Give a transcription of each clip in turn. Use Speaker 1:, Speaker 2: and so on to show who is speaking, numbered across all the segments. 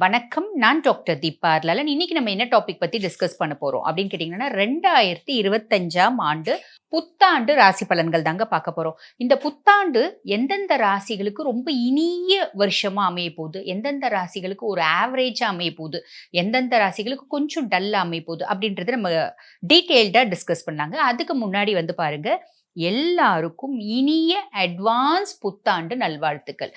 Speaker 1: வணக்கம். நான் டாக்டர் தீபா லலன். இன்னைக்கு நம்ம என்ன டாபிக் பத்தி டிஸ்கஸ் பண்ண போறோம் அப்படின்னு கேட்டீங்கன்னா, 2025ஆம் ஆண்டு புத்தாண்டு ராசி பலன்கள் தாங்க பார்க்க போறோம். இந்த புத்தாண்டு எந்தெந்த ராசிகளுக்கு ரொம்ப இனிய வருஷமா அமைய போகுது, எந்தெந்த ராசிகளுக்கு ஒரு ஆவரேஜா அமைய போகுது, எந்தெந்த ராசிகளுக்கு கொஞ்சம் டல்லா அமைய போகுது அப்படின்றத நம்ம டீட்டெயில்டா டிஸ்கஸ் பண்ணலாங்க. அதுக்கு முன்னாடி வந்து பாருங்க, எல்லாருக்கும் இனிய அட்வான்ஸ் புத்தாண்டு நல்வாழ்த்துக்கள்.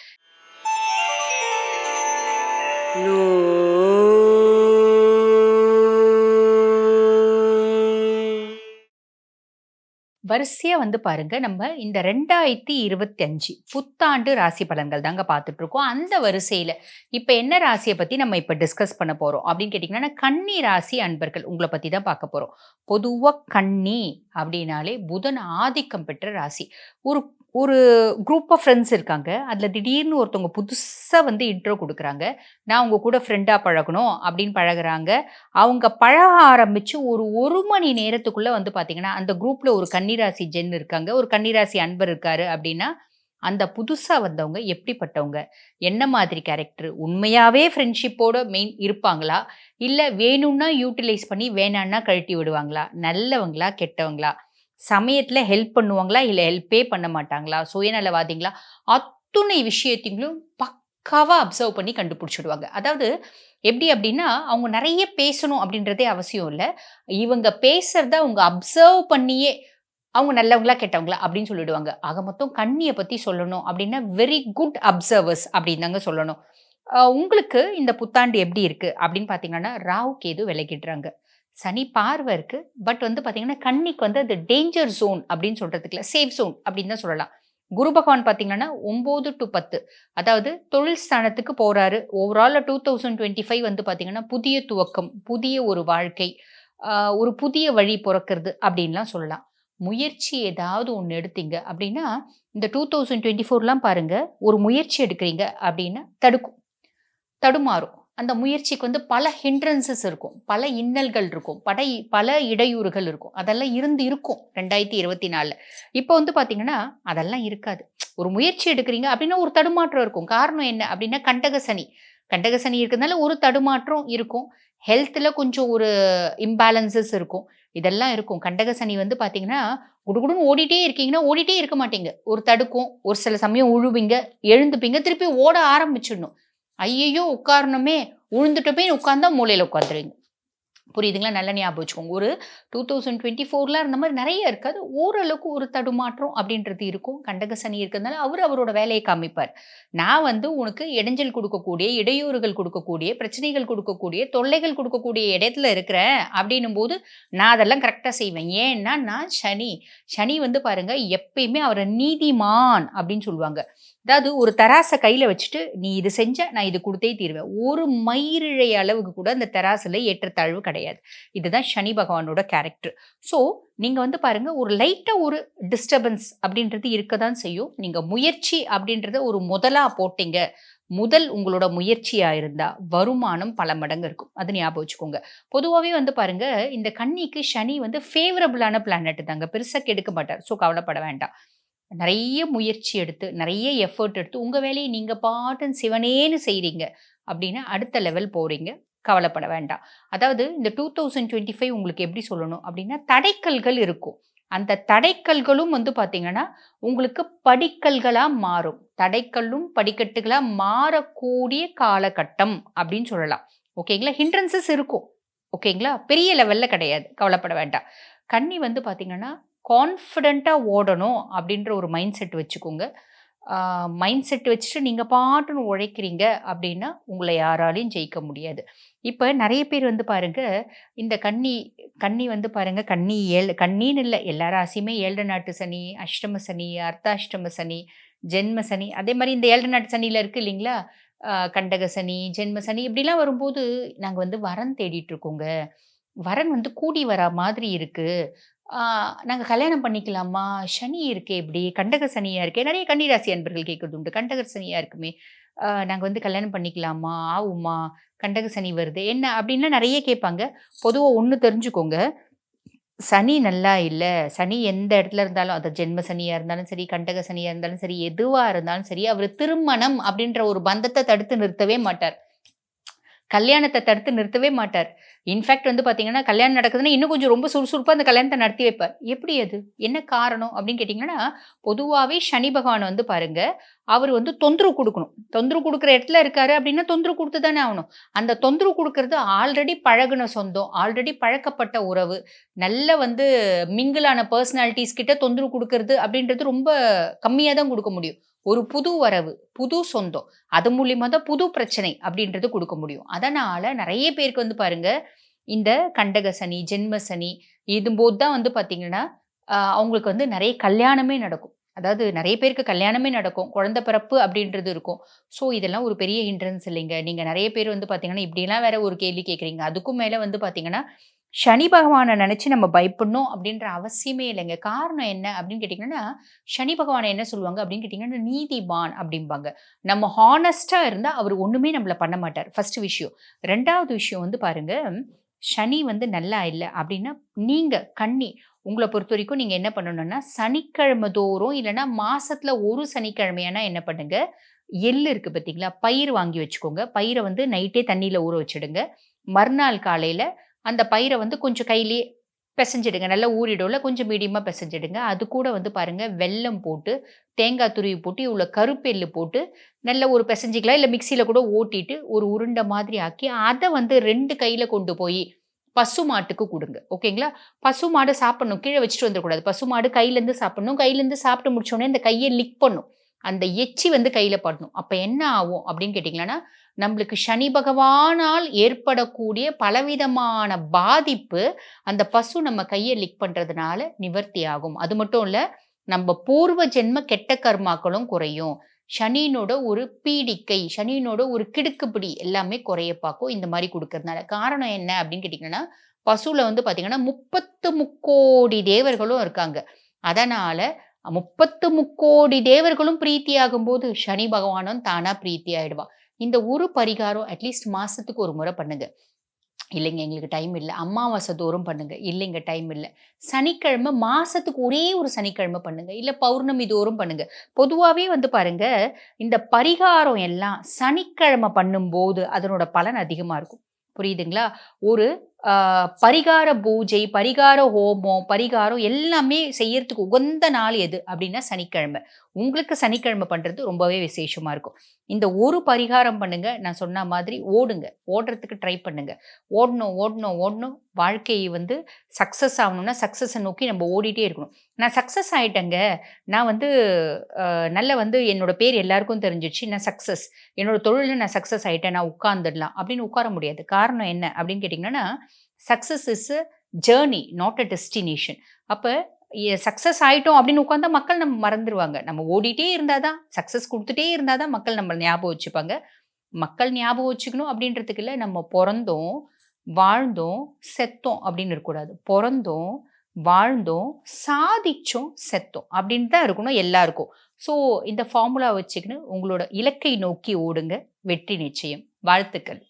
Speaker 1: வரிசையா வந்து பாருங்க, நம்ம இந்த 2025 புத்தாண்டு ராசி பலன்கள் தாங்க பார்த்துட்டு இருக்கோம். அந்த வரிசையில இப்ப என்ன ராசிய பத்தி நம்ம இப்ப டிஸ்கஸ் பண்ண போறோம் அப்படின்னு கேட்டீங்கன்னா, கன்னி ராசி அன்பர்கள் உங்கள பத்தி தான் பார்க்க போறோம். பொதுவா கன்னி அப்படின்னாலே புதன் ஆதிக்கம் பெற்ற ராசி. ஒரு ஒரு குரூப் ஆஃப் ஃப்ரெண்ட்ஸ் இருக்காங்க. அதுல திடீர்னு ஒருத்தவங்க புதுசா வந்து இன்ட்ரோ குடுக்குறாங்க. நான் உங்க கூட ஃப்ரெண்டா பழகணும் அப்படின்னு பழகுறாங்க. அவங்க பழக ஆரம்பிச்சு ஒரு 1 மணி நேரத்துக்குள்ள வந்து பார்த்தீங்கன்னா, அந்த குரூப்ல ஒரு கன்னிராசி ஜென் இருக்காங்க. ஒரு கன்னிராசி அன்பர் இருக்காரு அப்டின்னா, அந்த புதுசா வந்தவங்க எப்படிப்பட்டவங்க? என்ன மாதிரி கேரக்டர்? உண்மையாவே ஃப்ரெண்ட்ஷிப்போட இருப்பாங்களா? இல்ல வேணும்னா யூட்டிலைஸ் பண்ணி வேணான்னா கழட்டி விடுவாங்களா? நல்லவங்களா? கெட்டவங்களா? சமயத்துல ஹெல்ப் பண்ணுவாங்களா? இல்ல ஹெல்ப்பே பண்ண மாட்டாங்களா? சுயநலவாதிகளா? அத்துணை விஷயத்தையும் பக்காவா அப்சர்வ் பண்ணி கண்டுபிடிச்சுடுவாங்க. அதாவது எப்படி அப்டின்னா, அவங்க நெறைய பேசணும் அப்டின்றதே அவசியம் இல்ல. இவங்க பேசுறத அவங்க அப்சர்வ் பண்ணியே, அவங்க நல்லவங்களா, கெட்டவங்களா அப்டின்னு சொல்லிடுவாங்க. ஆக மொத்தம் கன்னிய பத்தி சொல்லணும் அப்டின்னா, வெரி குட் அப்சர்வர்ஸ் அப்டின்னு தாங்க சொல்லணும். உங்களுக்கு இந்த புத்தாண்டு எப்படி இருக்கு அப்டின்னு பார்த்தீங்கன்னா, ராகு, கேது விலகிடுறாங்க. சனி பார்வ இருக்கு. பட் வந்து பார்த்தீங்கன்னா, கன்னிக்கு வந்து அது டேஞ்சர் ஜோன் அப்டின்னு சொல்றதுக்கு இல்ல. சேஃப் ஜோன் அப்டின்னு தான் சொல்லலாம். குரு பகவான் பார்த்தீங்கன்னா 9 டூ 10 அதாவது தொழில் ஸ்தானத்துக்கு போறாரு. ஓவராலா 2025 வந்து பார்த்தீங்கன்னா, புதிய துவக்கம், புதிய ஒரு வாழ்க்கை, அ ஒரு புதிய வழி பொறக்கிறது அப்டின்லாம் சொல்லலாம். முயற்சி ஏதாவது ஒண்ணு எடுத்தீங்க அப்டின்னா, இந்த 2024லாம் பாருங்க, ஒரு முயற்சி எடுக்கிறீங்க அப்டின்னா தடுக்கும். தடுமாறும். அந்த முயற்சிக்கு வந்து பல ஹிண்ட்ரன்ஸஸ் இருக்கும். பல இன்னல்கள் இருக்கும். பல இடையூறுகள் இருக்கும். அதெல்லாம் இருக்கும் 2024ல. இப்போ வந்து பார்த்தீங்கன்னா, அதெல்லாம் இருக்காது. ஒரு முயற்சி எடுக்கிறீங்க அப்டின்னா ஒரு தடுமாற்றம் இருக்கும். காரணம் என்ன அப்டின்னா கண்டக சனி. கண்டக சனி இருக்கிறதுனால ஒரு தடுமாற்றம் இருக்கும். ஹெல்த்ல கொஞ்சம் ஒரு இம்பேலன்ஸஸ் இருக்கும். இதெல்லாம் இருக்கும். கண்டக சனி வந்து பார்த்தீங்கன்னா, குடுகுடுன்னு ஓடிட்டே இருக்கீங்கன்னா, ஓடிட்டே இருக்க மாட்டீங்க. ஒரு தடுக்கும். ஒரு சில சமயம் உழுவீங்க, எழுந்துப்பீங்க, திருப்பி ஓட ஆரம்பிச்சுடணும். ஐய்யய்யோ! உட்காரணுமே, உழுந்துட்டோமேன்னு உட்கார்ந்தா மூலையில உட்காந்துருவீங்க. புரியுதுங்களா? நல்லா ஞாபகம் வச்சுக்கோங்க. ஒரு 2024ல அந்த மாரி நெறைய இருக்காது. ஓரளவுக்கு ஒரு தடுமாற்றம் அப்படின்றது இருக்கும். கண்டக சனி இருக்கிறதுனால அவரோட வேலைய காமிப்பார். நான் வந்து உனக்கு இடைஞ்சல் குடுக்கக்கூடிய, இடையூறுகள் குடுக்கக்கூடிய, பிரச்சனைகள் குடுக்கக்கூடிய, தொல்லைகள் குடுக்கக்கூடிய இடத்துல இருக்கிறேன் அப்படின்னும்போது, நான் அதெல்லாம் கரெக்ட்டா செய்வேன். ஏன்னா, நான் சனி. சனி வந்து பாருங்க எப்பயுமே அவர நீதிமான் அப்படின்னு சொல்லுவாங்க. அதாவது ஒரு தராச கையில வச்சுட்டு, "நீ இது செஞ்ச, நான் இது குடுத்தே தீருவேன்." ஒரு மயிரிழை அளவுக்கு கூட அந்த தராசுல ஏற்றத்தாழ்வு கிடையாது. இதுதான் சனி பகவானோட கேரக்டர். ஸோ, நீங்க வந்து பாருங்க, ஒரு லைட்டா ஒரு டிஸ்டர்பன்ஸ் அப்படின்றது இருக்க தான் செய்யும். நீங்க முயற்சி அப்படின்றத ஒரு முதலா போட்டீங்க. முதல் உங்களோட முயற்சியா இருந்தா, வருமானம் பல மடங்கு இருக்கும். அது ஞாபகம் வச்சுக்கோங்க. பொதுவாவே வந்து பாருங்க, இந்த கன்னிக்கு சனி வந்து ஃபேவரபிளான பிளானட் தாங்க. பெருசா கெடுக்க மாட்டார். ஸோ, கவலைப்பட வேண்டாம். நெறைய முயற்சி எடுத்து, நெறைய எஃபோர்ட் எடுத்து, உங்க வேலைய நீங்க பாட்டுன்னு சிவனேன்னு செய்றீங்க அப்டின்னா, அடுத்த லெவல் போறீங்க. கவலைப்பட வேண்டாம். அதாவது இந்த 2025 உங்களுக்கு எப்படி சொல்லணும் அப்டின்னா, தடைக்கல்கள் இருக்கும். அந்த தடைக்கல்களும் வந்து பார்த்தீங்கன்னா, உங்களுக்கு படிக்கல்களா மாறும். தடைக்கல்லும் படிக்கட்டுகளா மாறக்கூடிய காலகட்டம் அப்டின்னு சொல்லலாம். ஓகேங்களா? ஹிண்ட்ரன்ஸஸ் இருக்கும். ஓகேங்களா? பெரிய லெவல்ல கிடையாது. கவலைப்பட வேண்டாம். கன்னி வந்து பார்த்தீங்கன்னா கான்ஃபிடென்ட்டா ஓடணும் அப்படின்ற ஒரு மைண்ட் செட் வச்சுக்கோங்க. மைண்ட் செட் வச்சுட்டு நீங்க பாட்டுன்னு உழைக்கிறீங்க அப்படின்னா, உங்கள யாராலயும் ஜெயிக்க முடியாது. இப்ப நெறைய பேர் வந்து பாருங்க, இந்த கன்னி கன்னி வந்து பாருங்க, கன்னின்னு இல்ல, எல்லா ராசியுமே 7 நாட்டு சனி, அஷ்டம சனி, அர்த்தாஷ்டம சனி, ஜென்ம சனி, அதே மாரி இந்த 7 நாட்டு சனியில இருக்கு இல்லைங்களா? கண்டக சனி, ஜென்ம சனி இப்படிலாம் வரும்போது, நாங்க வந்து வரன் தேடிட்டு இருக்கோங்க. வரன் வந்து கூடி வரா மாதிரி இருக்கு. ஆ நாங்க கல்யாணம் பண்ணிக்கலாமா? சனி இருக்கே இப்படி, கண்டக சனியா இருக்கே. நெறைய கன்னி ராசி அன்பர்கள் கேட்கறது உண்டு. கண்டக சனியா இருக்குமே, நாங்க வந்து கல்யாணம் பண்ணிக்கலாமா? ஆவுமா? கண்டக சனி வருதே. என்ன அப்படின்லாம் நெறைய கேட்பாங்க. பொதுவா ஒண்ணு தெரிஞ்சுக்கோங்க. சனி நல்லா இல்ல. சனி எந்த இடத்துல இருந்தாலும், அது ஜென்ம சனியா இருந்தாலும் சரி, கண்டக சனியா இருந்தாலும் சரி, எதுவா இருந்தாலும் சரி, அவரு திருமணம் அப்படின்ற ஒரு பந்தத்த தடுத்து நிறுத்தவே மாட்டார். கல்யாணத்த தடுத்து நிறுத்தவே மாட்டார். இன்ஃபாக்ட் வந்து பார்த்தீங்கன்னா, கல்யாணம் நடக்குதுன்னா, இன்னும் கொஞ்சம் ரொம்ப சுறுசுறுப்பா அந்த கல்யாணத்த நடத்தி வைப்பார். எப்படி அது? என்ன காரணம்? அப்படின்னு கேட்டீங்கன்னா, பொதுவாவே சனி பகவான் வந்து பாருங்க, அவரு வந்து தொந்தரவு குடுக்கணும். தொந்தரவு குடுக்குற இடத்துல இருக்காரு அப்படின்னா, தொந்தரவு குடுத்து தானே ஆவணும். அந்த தொந்தரவு குடுக்குறது ஆல்ரெடி பழகுன சொந்தம், ஆல்ரெடி பழக்கப்பட்ட உறவு, நல்ல வந்து மிங்கிள் ஆன பெர்சனாலிட்டீஸ் கிட்ட தொந்தரவு குடுக்குறது அப்படின்றது ரொம்ப கம்மியா தான் குடுக்க முடியும். ஒரு புது வரவு, புது சொந்தம். அது மூலியமா தான் புது பிரச்சனை அப்படின்றது குடுக்க முடியும். அதனால நெறைய பேருக்கு வந்து பாருங்க, இந்த கண்டக சனி, ஜென்ம சனி இதும்போது தான் வந்து பார்த்தீங்கன்னா, அவங்களுக்கு வந்து நெறைய கல்யாணமே நடக்கும். அதாவது நெறைய பேருக்கு கல்யாணமே நடக்கும். குழந்தை பிறப்பு அப்படின்றது இருக்கும். ஸோ இதெல்லாம் ஒரு பெரிய ஹிண்ட்ரன்ஸ் இல்லைங்க. நீங்க நெறைய பேர் வந்து பார்த்தீங்கன்னா, இப்படியெல்லாம் வேற ஒரு கேள்வி கேட்கிறீங்க. அதுக்கும் மேல வந்து பார்த்தீங்கன்னா, சனி பகவான நெனச்சு நம்ம பயப்படணும் அப்படின்ற அவசியமே இல்லைங்க. காரணம் என்ன அப்படின்னு கேட்டீங்கன்னா, சனி பகவான என்ன சொல்லுவாங்க அப்படின்னு கேட்டீங்கன்னா, நீதிமான் அப்படிம்பாங்க. நம்ம ஹானஸ்ட்டா இருந்தா அவரு ஒண்ணுமே நம்மள பண்ண மாட்டார். ஃபர்ஸ்ட் விஷயம். 2வது விஷயம் வந்து பாருங்க, சனி வந்து நல்லா இல்ல அப்படின்னா, நீங்க கன்னி உங்கள பொறுத்தவரைக்கும் நீங்க என்ன பண்ணணும்னா, சனிக்கிழமை தோறும் இல்லன்னா மாசத்துல ஒரு சனிக்கிழமையானா என்ன பண்ணுங்க, எள்ளு இருக்கு பார்த்தீங்களா? பயிறு வாங்கி வச்சுக்கோங்க. பயிர வந்து நைட்டே தண்ணீல ஊற வச்சுடுங்க. மறுநாள் காலையில அந்த பயிர வந்து கொஞ்சம் கையிலேயே பெசஞ்சிடுங்க. நல்லா ஊறிடும்ல, கொஞ்சம் மீடியமா பெசஞ்சிடுங்க. அது கூட வந்து பாருங்க, வெல்லம் போட்டு, தேங்காய் துருவி போட்டு, இவ்ளோ கருப்பு எள்ளு போட்டு, நல்ல ஒரு பெசஞ்சிக்கலாம். இல்ல மிக்ஸியில கூட ஓட்டிட்டு, ஒரு உருண்ட மாதிரி ஆக்கி, அத வந்து 2 கையில கொண்டு போயி, பசு மாட்டுக்கு குடுங்க. ஓகேங்களா? பசு மாடு சாப்பிடணும். கீழ வச்சுட்டு வந்துரக்கூடாது. பசு மாடு கையிலேருந்து சாப்பிடணும். கையிலேருந்து சாப்பிட்டு முடிச்ச உடனே இந்த கைய லிக் பண்ணும். அந்த எச்சி வந்து கையில படணும். அப்ப என்ன ஆகும் அப்படின்னு கேட்டீங்கன்னா, நம்மளுக்கு சனி பகவானால் ஏற்படக்கூடிய பலவிதமான பாதிப்பு, அந்த பசு நம்ம கைய லிக் பண்றதுனால நிவர்த்தி ஆகும். அது மட்டும் இல்ல, நம்ப பூர்வ ஜென்ம கெட்ட கர்மாக்களும் குறையும். சனியினோட ஒரு பீடிக்கை, சனியினோட ஒரு கிடுக்குப்பிடி எல்லாமே குறைய பாக்கும். இந்த மாரி குடுக்கறதுனால. காரணம் என்ன அப்படின்னு கேட்டீங்கன்னா, பசுல வந்து பாத்தீங்கன்னா, 33,00,00,000 தேவர்களும் இருக்காங்க. அதனால 33,00,00,000 தேவர்களும் பிரீத்தியாகும்போது, சனி பகவானும் தானா பிரீத்தி ஆயிடுவான். இந்த ஒரு பரிகாரம் அட்லீஸ்ட் மாசத்துக்கு ஒரு முறை பண்ணுங்க. இல்லைங்க எங்களுக்கு டைம் இல்ல. அமாவாசை தோறும் பண்ணுங்க. இல்லைங்க டைம் இல்ல. சனிக்கிழமை மாசத்துக்கு ஒரே ஒரு சனிக்கிழமை பண்ணுங்க. இல்ல பௌர்ணமி தோறும் பண்ணுங்க. பொதுவாவே வந்து பாருங்க, இந்த பரிகாரம் எல்லாம் சனிக்கிழமை பண்ணும்போது அதனோட பலன் அதிகமா இருக்கும். புரியுதுங்களா? ஒரு அ பரிகார பூஜை, பரிகார ஹோமம், பரிகாரம் எல்லாமே செய்யறதுக்கு உகந்த நாள் எது? அப்டின்னா சனிக்கிழமை. உங்களுக்கு சனிக்கிழமை பண்றது ரொம்பவே விசேஷமா இருக்கும். இந்த ஒரு பரிகாரம் பண்ணுங்க. நான் சொன்ன மாதிரி ஓடுங்க. ஓடுறதுக்கு ட்ரை பண்ணுங்க. ஓடணும், ஓடணும், ஓடணும். வாழ்க்கை வந்து சக்சஸ் ஆவணும்னா, சக்சஸ நோக்கி நம்ம ஓடிட்டே இருக்கணும். நான் சக்சஸ் ஆயிட்டேங்க. நான் வந்து நல்ல வந்து என்னோட பேர் எல்லாருக்கும் தெரிஞ்சிருச்சு. நான் சக்சஸ். என்னோட தொழில்ல நான் சக்சஸ் ஆயிட்டேன். நான் உட்கார்ந்துடலாம் அப்படின்னு உட்கார முடியாது. காரணம் என்ன அப்படின்னு கேட்டீங்கன்னா, success is a journey not a destination. அப்ப சக்சஸ் ஆயிட்டோம் அப்படின்னு உட்கார்ந்தா மக்கள் நம்ம மறந்துருவாங்க. நம்ம ஓடிட்டே இருந்தா தான் சக்சஸ் குடுத்துட்டே இருந்தா தான் மக்கள் நம்மள ஞாபகம் வச்சுப்பாங்க. மக்கள் ஞாபகம் வச்சுக்கணும் அப்படின்றதுக்கு இல்ல, நம்ம பொறந்தோம், வாழ்ந்தோம், செத்தோம் அப்படின்னு இருக்கக்கூடாது. பொறந்தோம், வாழ்ந்தோம், சாதிச்சோம், செத்தோம் அப்படின்னு தான் இருக்கணும் எல்லாருக்கும். ஸோ இந்த ஃபார்முலா வச்சுக்கின்னு உங்களோட இலக்கை நோக்கி ஓடுங்க. வெற்றி நிச்சயம். வாழ்த்துக்கள்.